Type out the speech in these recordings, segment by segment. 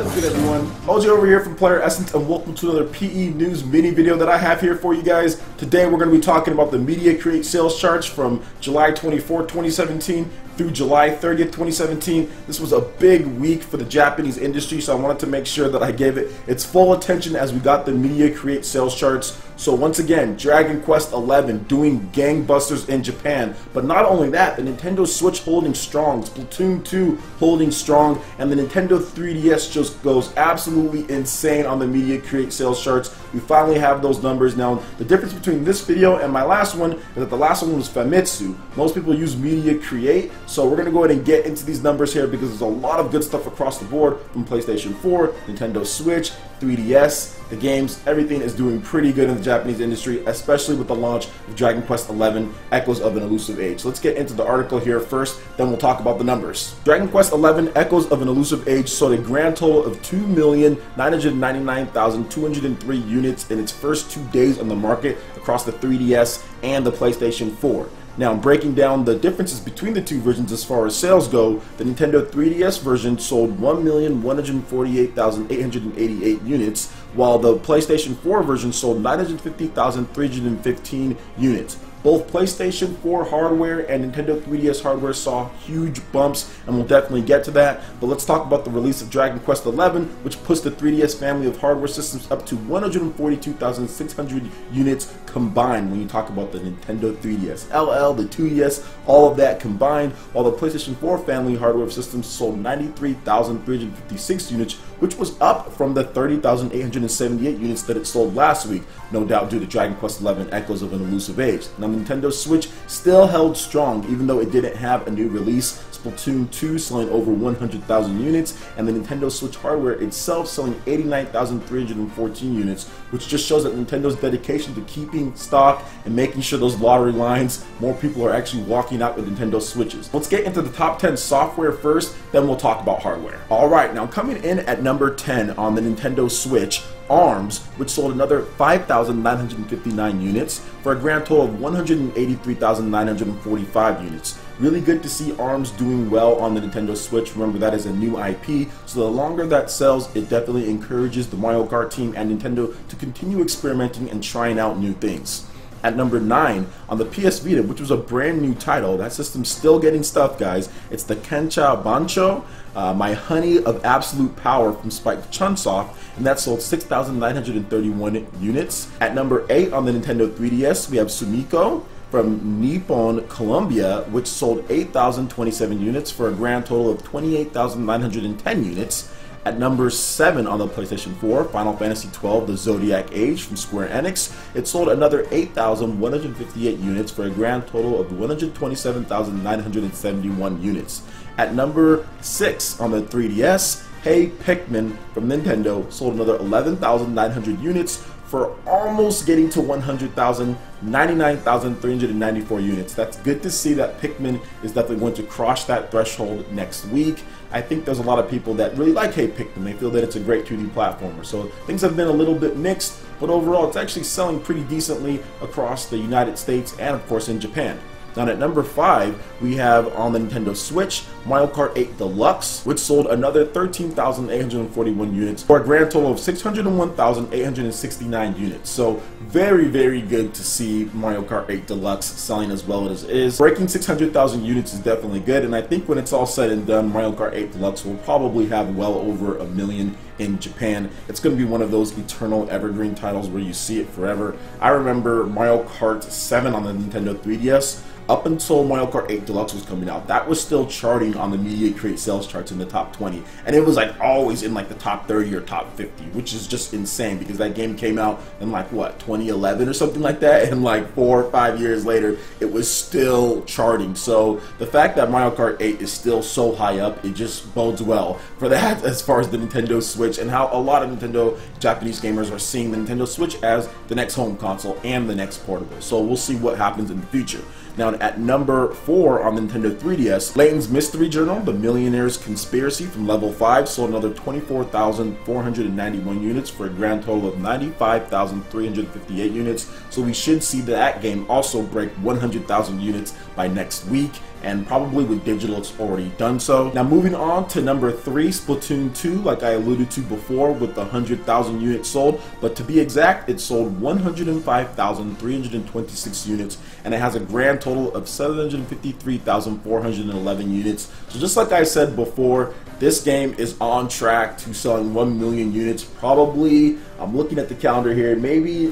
What is good, everyone? OJ over here from PlayerEssence, and welcome to another PE News mini video that I have here for you guys. Today we're going to be talking about the Media Create sales charts from July 24, 2017 through July 30th, 2017. This was a big week for the Japanese industry, so I wanted to make sure that I gave it its full attention as we got the Media Create sales charts. So once again, Dragon Quest XI doing gangbusters in Japan. But not only that, the Nintendo Switch holding strong, Splatoon 2 holding strong, and the Nintendo 3DS just goes absolutely insane on the Media Create sales charts. We finally have those numbers. Now, the difference between this video and my last one is that the last one was Famitsu. Most people use Media Create, so we're going to go ahead and get into these numbers here because there's a lot of good stuff across the board from PlayStation 4, Nintendo Switch, 3DS, the games, everything is doing pretty good in the Japanese industry, especially with the launch of Dragon Quest XI, Echoes of an Elusive Age. So let's get into the article here first, then we'll talk about the numbers. Dragon Quest XI, Echoes of an Elusive Age sold a grand total of 2,999,203 units in its first 2 days on the market across the 3DS and the PlayStation 4. Now, breaking down the differences between the two versions as far as sales go, the Nintendo 3DS version sold 1,148,888 units, while the PlayStation 4 version sold 950,315 units. Both PlayStation 4 hardware and Nintendo 3DS hardware saw huge bumps, and we'll definitely get to that. But let's talk about the release of Dragon Quest XI, which puts the 3DS family of hardware systems up to 142,600 units combined when you talk about the Nintendo 3DS LL, the 2DS, all of that combined, while the PlayStation 4 family hardware systems sold 93,356 units, which was up from the 30,878 units that it sold last week, no doubt due to Dragon Quest XI Echoes of an Elusive Age. Now, the Nintendo Switch still held strong, even though it didn't have a new release. Splatoon 2 selling over 100,000 units, and the Nintendo Switch hardware itself selling 89,314 units, which just shows that Nintendo's dedication to keeping stock and making sure those lottery lines, more people are actually walking out with Nintendo Switches. Let's get into the top 10 software first, then we'll talk about hardware. Alright, now coming in at number 10 on the Nintendo Switch, ARMS, which sold another 5,959 units for a grand total of 183,945 units. Really good to see ARMS doing well on the Nintendo Switch. Remember, that is a new IP, so the longer that sells, it definitely encourages the Mario Kart team and Nintendo to continue experimenting and trying out new things. At number 9, on the PS Vita, which was a brand new title, that system's still getting stuff, guys. It's the Kencha Bancho, My Honey of Absolute Power from Spike Chunsoft, and that sold 6,931 units. At number 8, on the Nintendo 3DS, we have Sumiko from Nippon, Colombia, which sold 8,027 units for a grand total of 28,910 units. At number 7 on the PlayStation 4, Final Fantasy XII The Zodiac Age from Square Enix, it sold another 8,158 units for a grand total of 127,971 units. At number 6 on the 3DS, Hey Pikmin from Nintendo sold another 11,900 units for almost getting to 100,000, 99,394 units. That's good to see that Pikmin is definitely going to cross that threshold next week. I think there's a lot of people that really like Hey Pikmin. They feel that it's a great 2D platformer. So things have been a little bit mixed, but overall it's actually selling pretty decently across the United States and of course in Japan. Now at number 5, we have on the Nintendo Switch, Mario Kart 8 Deluxe, which sold another 13,841 units for a grand total of 601,869 units. So very, very good to see Mario Kart 8 Deluxe selling as well as it is. Breaking 600,000 units is definitely good, and I think when it's all said and done, Mario Kart 8 Deluxe will probably have well over 1 million in Japan. It's going to be one of those eternal evergreen titles where you see it forever. I remember Mario Kart 7 on the Nintendo 3DS. Up until Mario Kart 8 Deluxe was coming out, that was still charting on the Media Create sales charts in the top 20, and it was like always in like the top 30 or top 50, which is just insane because that game came out in like what, 2011 or something like that, and like 4 or 5 years later it was still charting. So the fact that Mario Kart 8 is still so high up, it just bodes well for that as far as the Nintendo Switch and how a lot of Nintendo Japanese gamers are seeing the Nintendo Switch as the next home console and the next portable. So we'll see what happens in the future. Now at number 4 on the Nintendo 3DS, Layton's Mystery Journal, The Millionaire's Conspiracy from Level 5 sold another 24,491 units for a grand total of 95,358 units. So we should see that game also break 100,000 units by next week. and probably with digital it's already done so. Now moving on to number 3, Splatoon 2, like I alluded to before with the 100,000 units sold, but to be exact, it sold 105,326 units, and it has a grand total of 753,411 units. So just like I said before, this game is on track to selling 1 million units probably. I'm looking at the calendar here,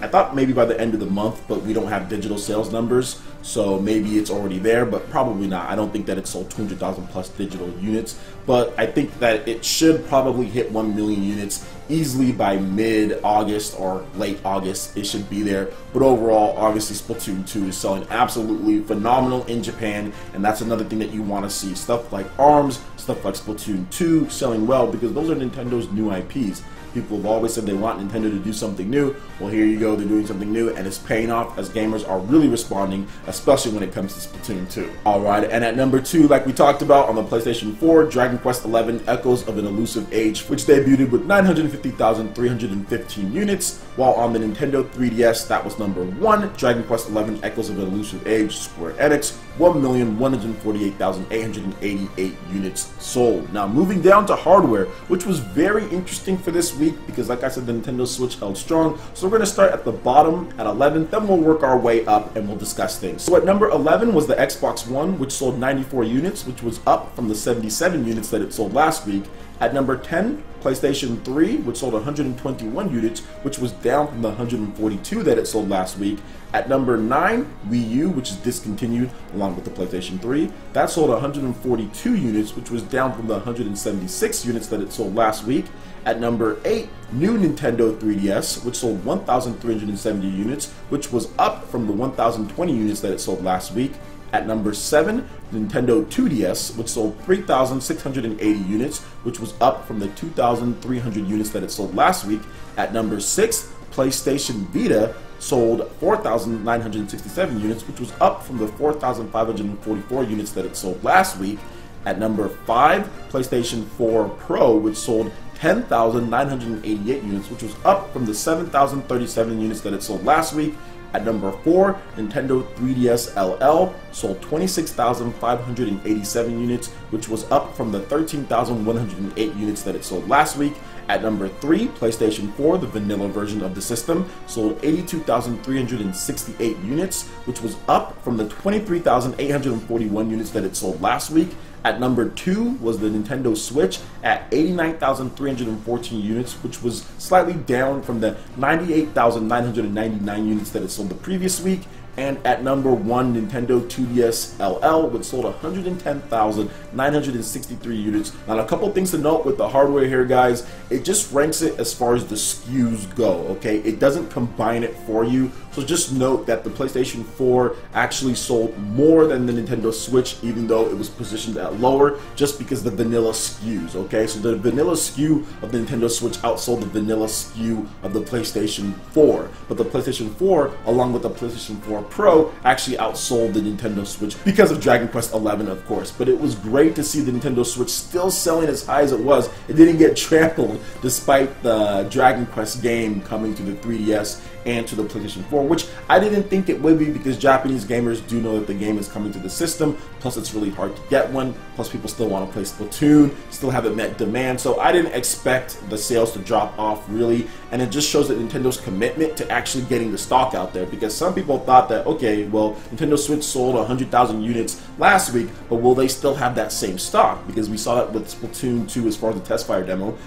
I thought maybe by the end of the month, but we don't have digital sales numbers, so maybe it's already there, but probably not. I don't think that it sold 200,000 plus digital units, but I think that it should probably hit 1 million units easily by mid-August or late August. It should be there. But overall, obviously Splatoon 2 is selling absolutely phenomenal in Japan, and that's another thing that you want to see. Stuff like ARMS, stuff like Splatoon 2 selling well because those are Nintendo's new IPs. People have always said they want Nintendo to do something new. Well, here you go, they're doing something new, and it's paying off as gamers are really responding, especially when it comes to Splatoon 2. Alright, and at number 2, like we talked about on the PlayStation 4, Dragon Quest XI Echoes of an Elusive Age, which debuted with 950,315 units, while on the Nintendo 3DS, that was number 1, Dragon Quest XI Echoes of an Elusive Age, Square Enix, 1,148,888 units sold. Now moving down to hardware, which was very interesting for this week because like I said, the Nintendo Switch held strong. So we're going to start at the bottom at 11, then we'll work our way up and we'll discuss things. So at number 11 was the Xbox One, which sold 94 units, which was up from the 77 units that it sold last week. At number 10, PlayStation 3, which sold 121 units, which was down from the 142 that it sold last week. At number 9, Wii U, which is discontinued along with the PlayStation 3, that sold 142 units, which was down from the 176 units that it sold last week. At number 8, new Nintendo 3DS, which sold 1,370 units, which was up from the 1,020 units that it sold last week. At number 7, Nintendo 2DS, which sold 3,680 units, which was up from the 2,300 units that it sold last week. At number 6, PlayStation Vita sold 4,967 units, which was up from the 4,544 units that it sold last week. At number 5, PlayStation 4 Pro, which sold 10,988 units, which was up from the 7,037 units that it sold last week. At number 4, Nintendo 3DS LL sold 26,587 units, which was up from the 13,108 units that it sold last week. At number 3, PlayStation 4, the vanilla version of the system, sold 82,368 units, which was up from the 23,841 units that it sold last week. At number 2 was the Nintendo Switch at 89,314 units, which was slightly down from the 98,999 units that it sold the previous week. And at number 1, Nintendo 2DS LL, which sold 110,963 units. Now, a couple things to note with the hardware here, guys. It just ranks it as far as the SKUs go, okay? It doesn't combine it for you. So just note that the PlayStation 4 actually sold more than the Nintendo Switch, even though it was positioned at lower, just because the vanilla SKUs, okay? So the vanilla SKU of the Nintendo Switch outsold the vanilla SKU of the PlayStation 4. But the PlayStation 4, along with the PlayStation 4 Pro, actually outsold the Nintendo Switch because of Dragon Quest XI, of course. But it was great to see the Nintendo Switch still selling as high as it was. It didn't get trampled despite the Dragon Quest game coming to the 3DS and to the PlayStation 4, which I didn't think it would be because Japanese gamers do know that the game is coming to the system, plus it's really hard to get one, plus people still want to play Splatoon, still haven't met demand, so I didn't expect the sales to drop off really, and it just shows that Nintendo's commitment to actually getting the stock out there, because some people thought that, okay, well, Nintendo Switch sold 100,000 units last week, but will they still have that same stock? Because we saw that with Splatoon 2 as far as the test fire demo.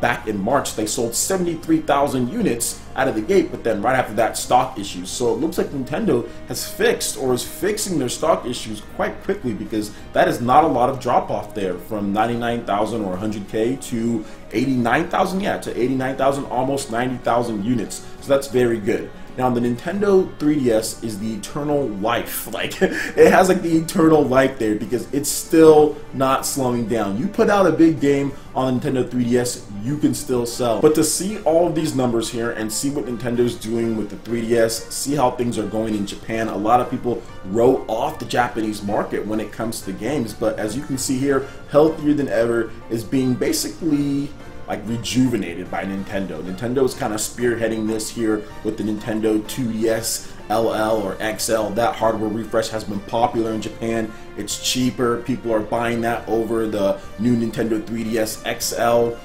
Back in March, they sold 73,000 units out of the gate, but then right after that, stock issues. So it looks like Nintendo has fixed or is fixing their stock issues quite quickly, because that is not a lot of drop off there from 99,000 or 100K to 89,000, yeah, to 89,000, almost 90,000 units. So that's very good. Now, the Nintendo 3DS is the eternal life. Like, it has like the eternal life there because it's still not slowing down. You put out a big game on Nintendo 3DS, you can still sell. But to see all of these numbers here and see what Nintendo's doing with the 3DS, see how things are going in Japan, a lot of people wrote off the Japanese market when it comes to games. But as you can see here, Healthier Than Ever is being basically like rejuvenated by Nintendo. Nintendo is kind of spearheading this here with the Nintendo 2DS LL or XL. That hardware refresh has been popular in Japan. It's cheaper. People are buying that over the new Nintendo 3DS XL.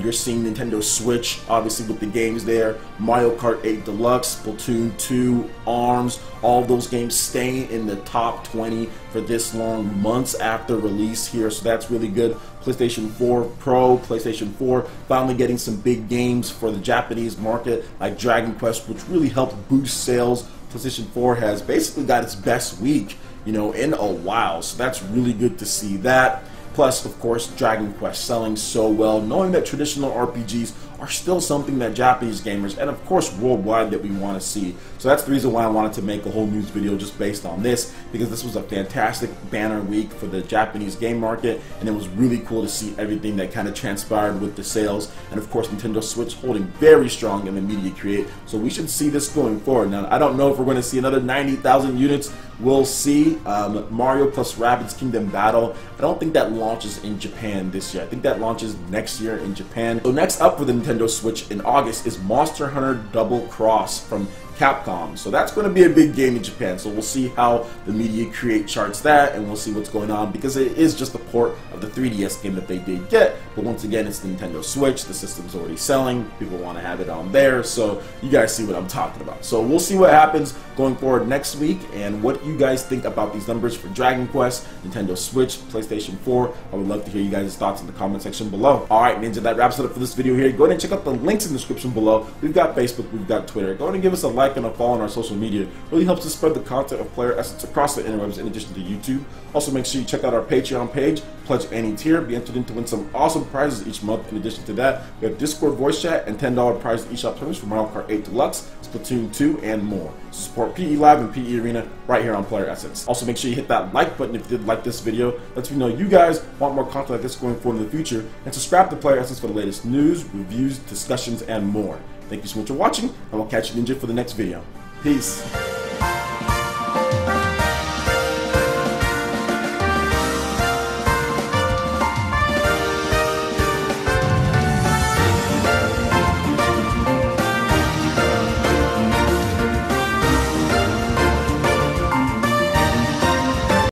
You're seeing Nintendo Switch, obviously, with the games there. Mario Kart 8 Deluxe, Splatoon 2, ARMS, all those games staying in the top 20 for this long, months after release here, so that's really good. PlayStation 4 Pro, PlayStation 4 finally getting some big games for the Japanese market, like Dragon Quest, which really helped boost sales. PlayStation 4 has basically got its best week, in a while, so that's really good to see that. Plus, of course, Dragon Quest selling so well, knowing that traditional RPGs are still something that Japanese gamers, and of course worldwide, that we want to see. So that's the reason why I wanted to make a whole news video just based on this, because this was a fantastic banner week for the Japanese game market, and it was really cool to see everything that kind of transpired with the sales, and of course Nintendo Switch holding very strong in the media create. So we should see this going forward. Now, I don't know if we're going to see another 90,000 units. We'll see. Mario plus Rabbids Kingdom Battle, I don't think that launches in Japan this year. I think that launches next year in Japan. So next up for the Nintendo Switch in August is Monster Hunter Double Cross from Capcom. So that's going to be a big game in Japan. So we'll see how the media create charts that, and we'll see what's going on, because it is just a port of the 3DS game that they did get. But once again, it's the Nintendo Switch. The system's already selling. People want to have it on there. So you guys see what I'm talking about. So we'll see what happens going forward next week, and what you guys think about these numbers for Dragon Quest, Nintendo Switch, PlayStation 4. I would love to hear you guys' thoughts in the comment section below. Alright, Ninja, that wraps it up for this video here. Go ahead and check out the links in the description below. We've got Facebook, we've got Twitter. Go ahead and give us a like and a follow on our social media. It really helps us spread the content of PlayerEssence across the interwebs, in addition to YouTube. Also, make sure you check out our Patreon page. Pledge any tier, be entered in to win some awesome prizes each month. In addition to that, we have Discord voice chat and $10 prize eShop tokens for Mario Kart 8 Deluxe, Splatoon 2, and more. Support PE Live and PE Arena right here on PlayerEssence. Also, make sure you hit that like button if you did like this video. Lets me know you guys want more content like this going forward in the future. And subscribe to PlayerEssence for the latest news, reviews, discussions, and more. Thank you so much for watching, and we'll catch you, Ninja, for the next video. Peace.